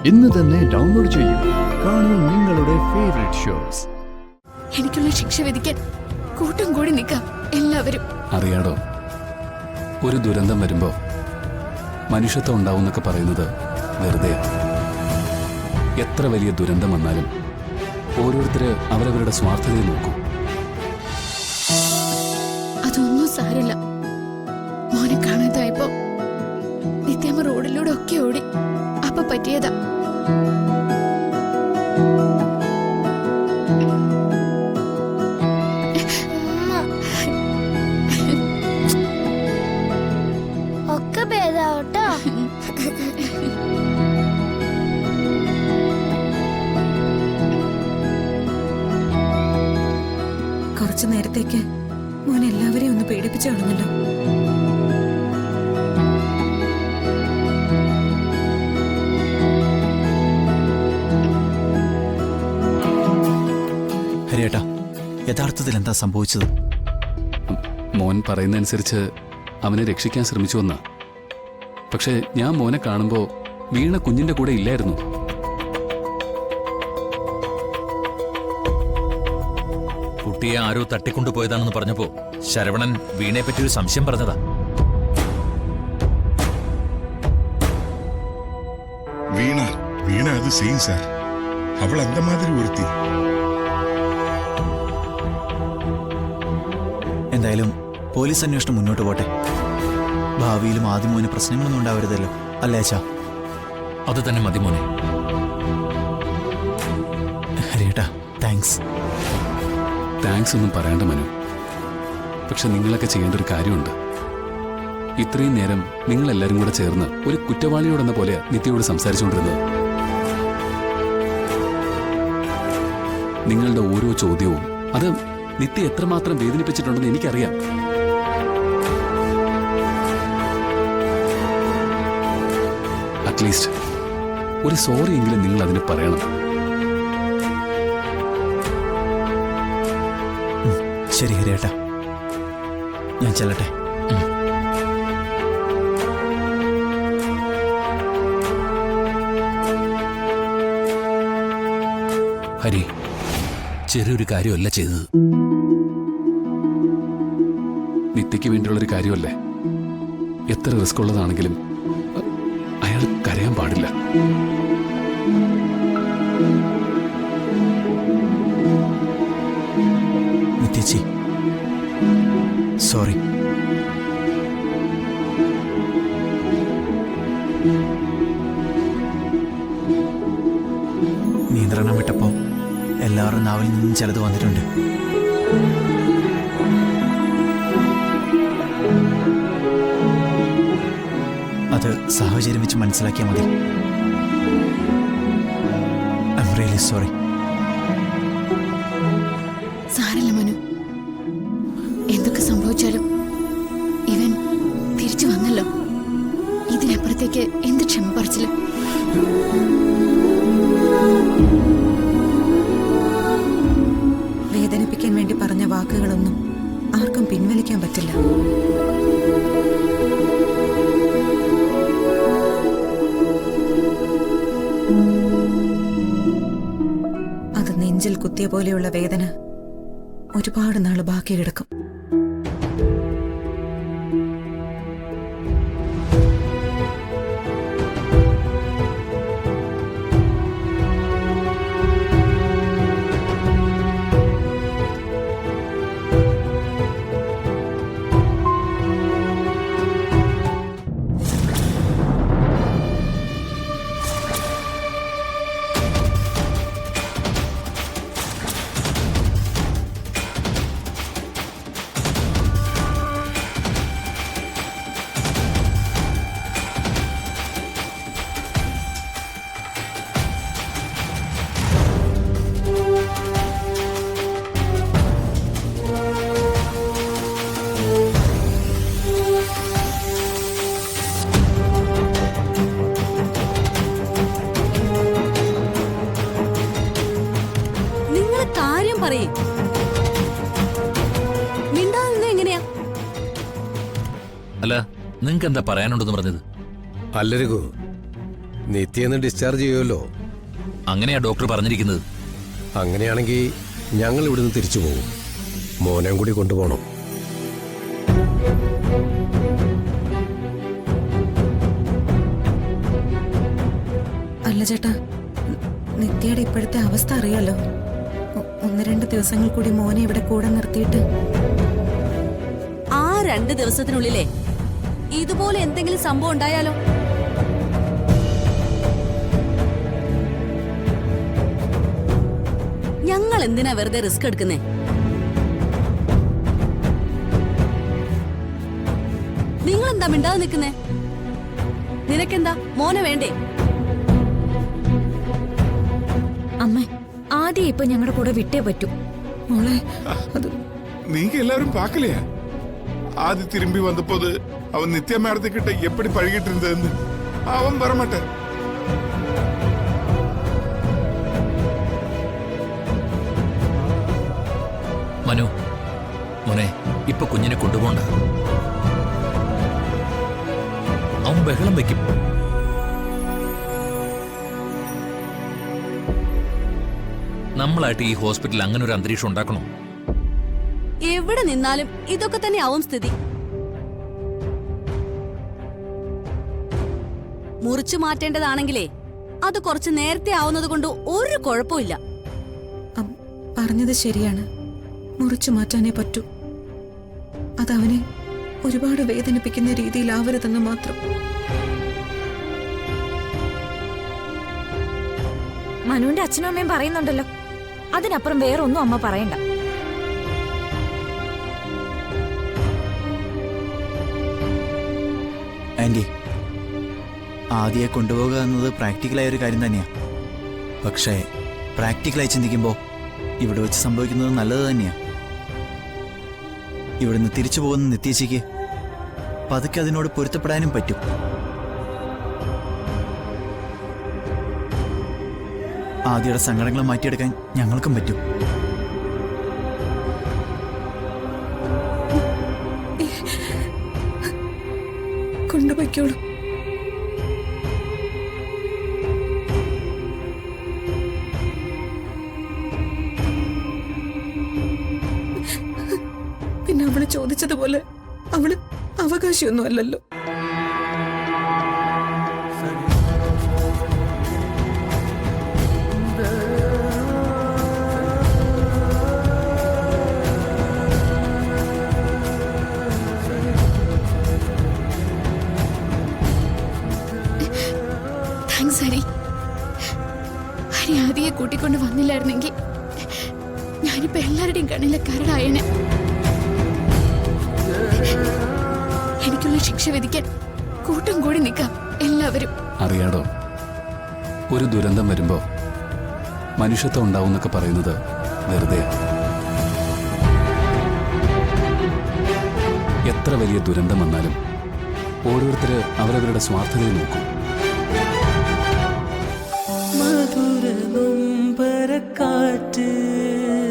ഇന്ന് തന്നെ ഡൗൺലോഡ് ചെയ്യൂ. കാണൂ നിങ്ങളുടെ ഫേവറേറ്റ് ഷോസ്. എനിക്കുള്ള ശിക്ഷ വിധിക്കാൻ കൂട്ടം കൂടി നിൽക്കാം എല്ലാവരും. അറിയാടോ, ഒരു ദുരന്തം വരുമ്പോ മനുഷ്യത്വം ഉണ്ടാവുന്നൊക്കെ പറയുന്നത് വെറുതെ. എത്ര വലിയ ദുരന്തം വന്നാലും ഓരോരുത്തര് അവരവരുടെ സ്വാർത്ഥതയെ നോക്കും. അതൊന്നും സാരില്ല. മോനെ കാണാതായപ്പോ നിത്യമ്മ റോഡിലൂടെ ഒക്കെ ഓടി. അപ്പൊ പറ്റിയതാ. ഒക്കെ ഭേദാവട്ടോ. കുറച്ചു നേരത്തേക്ക് മോൻ എല്ലാവരെയും ഒന്ന് പേടിപ്പിച്ചു കളഞ്ഞല്ലോ. ഹരിയേട്ടാ, യഥാർത്ഥത്തിൽ എന്താ സംഭവിച്ചത്? മോൻ പറയുന്നതനുസരിച്ച് അവനെ രക്ഷിക്കാൻ ശ്രമിച്ചു വന്ന. പക്ഷെ ഞാൻ മോനെ കാണുമ്പോ വീണ കുഞ്ഞിന്റെ കൂടെ ഇല്ലായിരുന്നു. കുട്ടിയെ ആരോ തട്ടിക്കൊണ്ടുപോയതാണെന്ന് പറഞ്ഞപ്പോ ശരവണൻ വീണയെ പറ്റി ഒരു സംശയം പറഞ്ഞതാ. വീണ അത് ചെയ്യും സാർ. അവൾ அந்த மாதிரி ഒരുത്തി. എന്തായാലും പോലീസ് അന്വേഷണം മുന്നോട്ട് പോട്ടെ. ഭാവിയിലും ആദ്യമോന് പ്രശ്നങ്ങളൊന്നും ഉണ്ടാവരുതല്ലോ, അല്ലേ അച്ഛാ? അത് തന്നെ മതി മോനെ. ഹരിയേട്ടാ, താങ്ക്സ്. താങ്ക്സ് ഒന്നും പറയണ്ട മനു. പക്ഷെ നിങ്ങളൊക്കെ ചെയ്യേണ്ട ഒരു കാര്യമുണ്ട്. ഇത്രയും നേരം നിങ്ങളെല്ലാരും കൂടെ ചേർന്ന് ഒരു കുറ്റവാളിയോടെന്ന പോലെ നിത്യയോട് സംസാരിച്ചുകൊണ്ടിരുന്നത്. നിങ്ങളുടെ ഓരോ ചോദ്യവും അത് നിത്യ എത്രമാത്രം വേദനിപ്പിച്ചിട്ടുണ്ടെന്ന് എനിക്കറിയാം. അറ്റ്ലീസ്റ്റ് ഒരു സോറി എങ്കിലും നിങ്ങൾ അതിന് പറയണം. ശരി ഹരിയേട്ടാ, ഞാൻ ചെല്ലട്ടെ. ഹരി, ചെറിയൊരു കാര്യമല്ല ചെയ്തത്. നിത്യയ്ക്ക് വേണ്ടിയുള്ളൊരു കാര്യമല്ലേ. എത്ര റിസ്ക് ഉള്ളതാണെങ്കിലും അയാൾ കരയാൻ പാടില്ല. നിത്യച്ചി, സോറി. നിയന്ത്രണം വിട്ടപ്പോ എല്ലാവരും നാവിൽ നിന്നും ചിലത് വന്നിട്ടുണ്ട്. അത് സാഹചര്യം വെച്ച് മനസ്സിലാക്കിയാൽ മതി. I am really sorry. സാരല്ല മനു. എന്തൊക്കെ സംഭവിച്ചാലും ഇവൻ തിരിച്ചു വന്നല്ലോ. ഇതിനപ്പുറത്തേക്ക് എന്ത് ക്ഷമ പറിച്ചില്ല. വേദനിപ്പിക്കാൻ വേണ്ടി പറഞ്ഞ വാക്കുകളൊന്നും ആർക്കും പിൻവലിക്കാൻ പറ്റില്ല. അത് നെഞ്ചിൽ കുത്തിയ പോലെയുള്ള വേദന ഒരുപാട് നാള് ബാക്കി കിടക്കും. പറയേ. മിണ്ടാതെ എങ്ങനെയാ? അല്ല, നിങ്ങൾക്ക് എന്താ പറയാനുണ്ടെന്ന് പറഞ്ഞത്? അല്ല രഘു, നിത്യേന്ന് ഡിസ്ചാർജ് ചെയ്യുമല്ലോ. അങ്ങനെയാ ഡോക്ടർ പറഞ്ഞിരിക്കുന്നത്. അങ്ങനെയാണെങ്കിൽ ഞങ്ങൾ ഇവിടുന്ന് തിരിച്ചു പോകും. മോനെയും കൂടി കൊണ്ടുപോകണം. അല്ല ചേട്ടാ, നിത്യയുടെ ഇപ്പോഴത്തെ അവസ്ഥ അറിയാലോ. 1-2 ദിവസങ്ങൾ കൂടി മോനെ ഇവിടെ കൂടെ നിർത്തിയിട്ട് ആ 2 ദിവസത്തിനുള്ളിലേ ഇതുപോലെ എന്തെങ്കിലും സംഭവം ഉണ്ടായാലോ? ഞങ്ങൾ എന്തിനാ വെറുതെ റിസ്ക് എടുക്കുന്നേ? നിങ്ങൾ എന്താ മിണ്ടാതെ നിൽക്കുന്നേ? നിനക്കെന്താ മോനെ വേണ്ടേ? അമ്മ ആദ്യം ഇപ്പൊ ഞങ്ങളുടെ കൂടെ വിട്ടേ പറ്റൂ. മോളെ അത് நீங்க எல்லாரும் பார்க்கலையா? ஆதி திரும்பி வந்தபோது அவன் நித்யா மேடத்துக்கிட்ட எப்படி பழகிட்டு இருந்ததுன்னு. அவன் வரமாட்டான். മനു, മോനെ ഇപ്പൊ കുഞ്ഞിനെ കൊണ്ടുപോണ്ട. അവൻ ബഹളം വെക്കും. നമ്മളായിട്ട് ഈ ഹോസ്പിറ്റലിൽ അങ്ങനെ ഒരു അന്തരീക്ഷം ഉണ്ടാക്കണം. എവിടെ നിന്നാലും ഇതൊക്കെ തന്നെ ആവും സ്ഥിതി. മുറിച്ചു മാറ്റേണ്ടതാണെങ്കിലേ അത് കുറച്ച് നേരത്തെ ആവുന്നത് കൊണ്ട് ഒരു കുഴപ്പമില്ല. പറഞ്ഞത് ശരിയാണ്. മുറിച്ചു മാറ്റാനേ പറ്റൂ. അതവനെ ഒരുപാട് വേദനിപ്പിക്കുന്ന രീതിയിലാവരുതെന്ന് മാത്രം. മനുവിന്റെ അച്ഛനും അമ്മയും പറയുന്നുണ്ടല്ലോ, അതിനപ്പുറം വേറൊന്നും അമ്മ പറയണ്ട. ആന്റി, ആദ്യയെ കൊണ്ടുപോകുക എന്നത് പ്രാക്ടിക്കലായ ഒരു കാര്യം തന്നെയാണ്. പക്ഷേ പ്രാക്ടിക്കലായി ചിന്തിക്കുമ്പോൾ ഇവിടെ വെച്ച് സംഭവിക്കുന്നത് നല്ലത് തന്നെയാണ്. ഇവിടുന്ന് തിരിച്ചു പോകുന്ന നിത്യേച്ചിക്ക് പതുക്കെ അതിനോട് പൊരുത്തപ്പെടാനും പറ്റും. ആദ്യയുടെ സങ്കടങ്ങൾ മാറ്റിയെടുക്കാൻ ഞങ്ങൾക്കും പറ്റും. കൊണ്ടുപോയിക്കോളൂ. പിന്നെ അവള് ചോദിച്ചതുപോലെ അവള് അവകാശമൊന്നും അല്ലല്ലോ. താങ്ക്സ് ഹരി. ഹരി ആദ്യയെ കൂട്ടിക്കൊണ്ട് വന്നില്ലായിരുന്നെങ്കിൽ ഞാനിപ്പോ എല്ലാവരുടെയും കണ്ണിലെ കരടായനെ. എനിക്കുള്ള ശിക്ഷ വിധിക്കാൻ കൂട്ടം കൂടി നിൽക്കാം എല്ലാവരും. അറിയാടോ, ഒരു ദുരന്തം വരുമ്പോ മനുഷ്യത്വം ഉണ്ടാവും എന്നൊക്കെ പറയുന്നത് വെറുതെ. എത്ര വലിയ ദുരന്തം വന്നാലും ഓരോരുത്തര് അവരവരുടെ സ്വാർത്ഥതയെ നോക്കും.